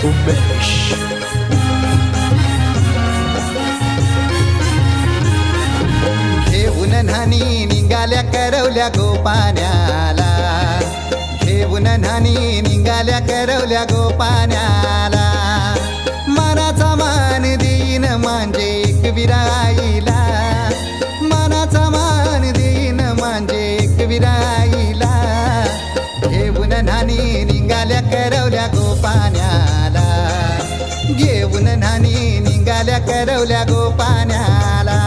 उमेश घेऊन न्हाणी निघाल्या करवल्या गोपाण्याला, घेऊन न्हाणी निघाल्या करवल्या गोपाण्याला. मनाचा मान देईन म्हणजे एक विराईला, मनाचा मान देईन म्हणजे एक विराईला. घेऊन न्हाणी निघाल्या करवल्या गोपाण्याला, घेऊन न्हाणी निघाल्या करवल्या गोपाण्याला.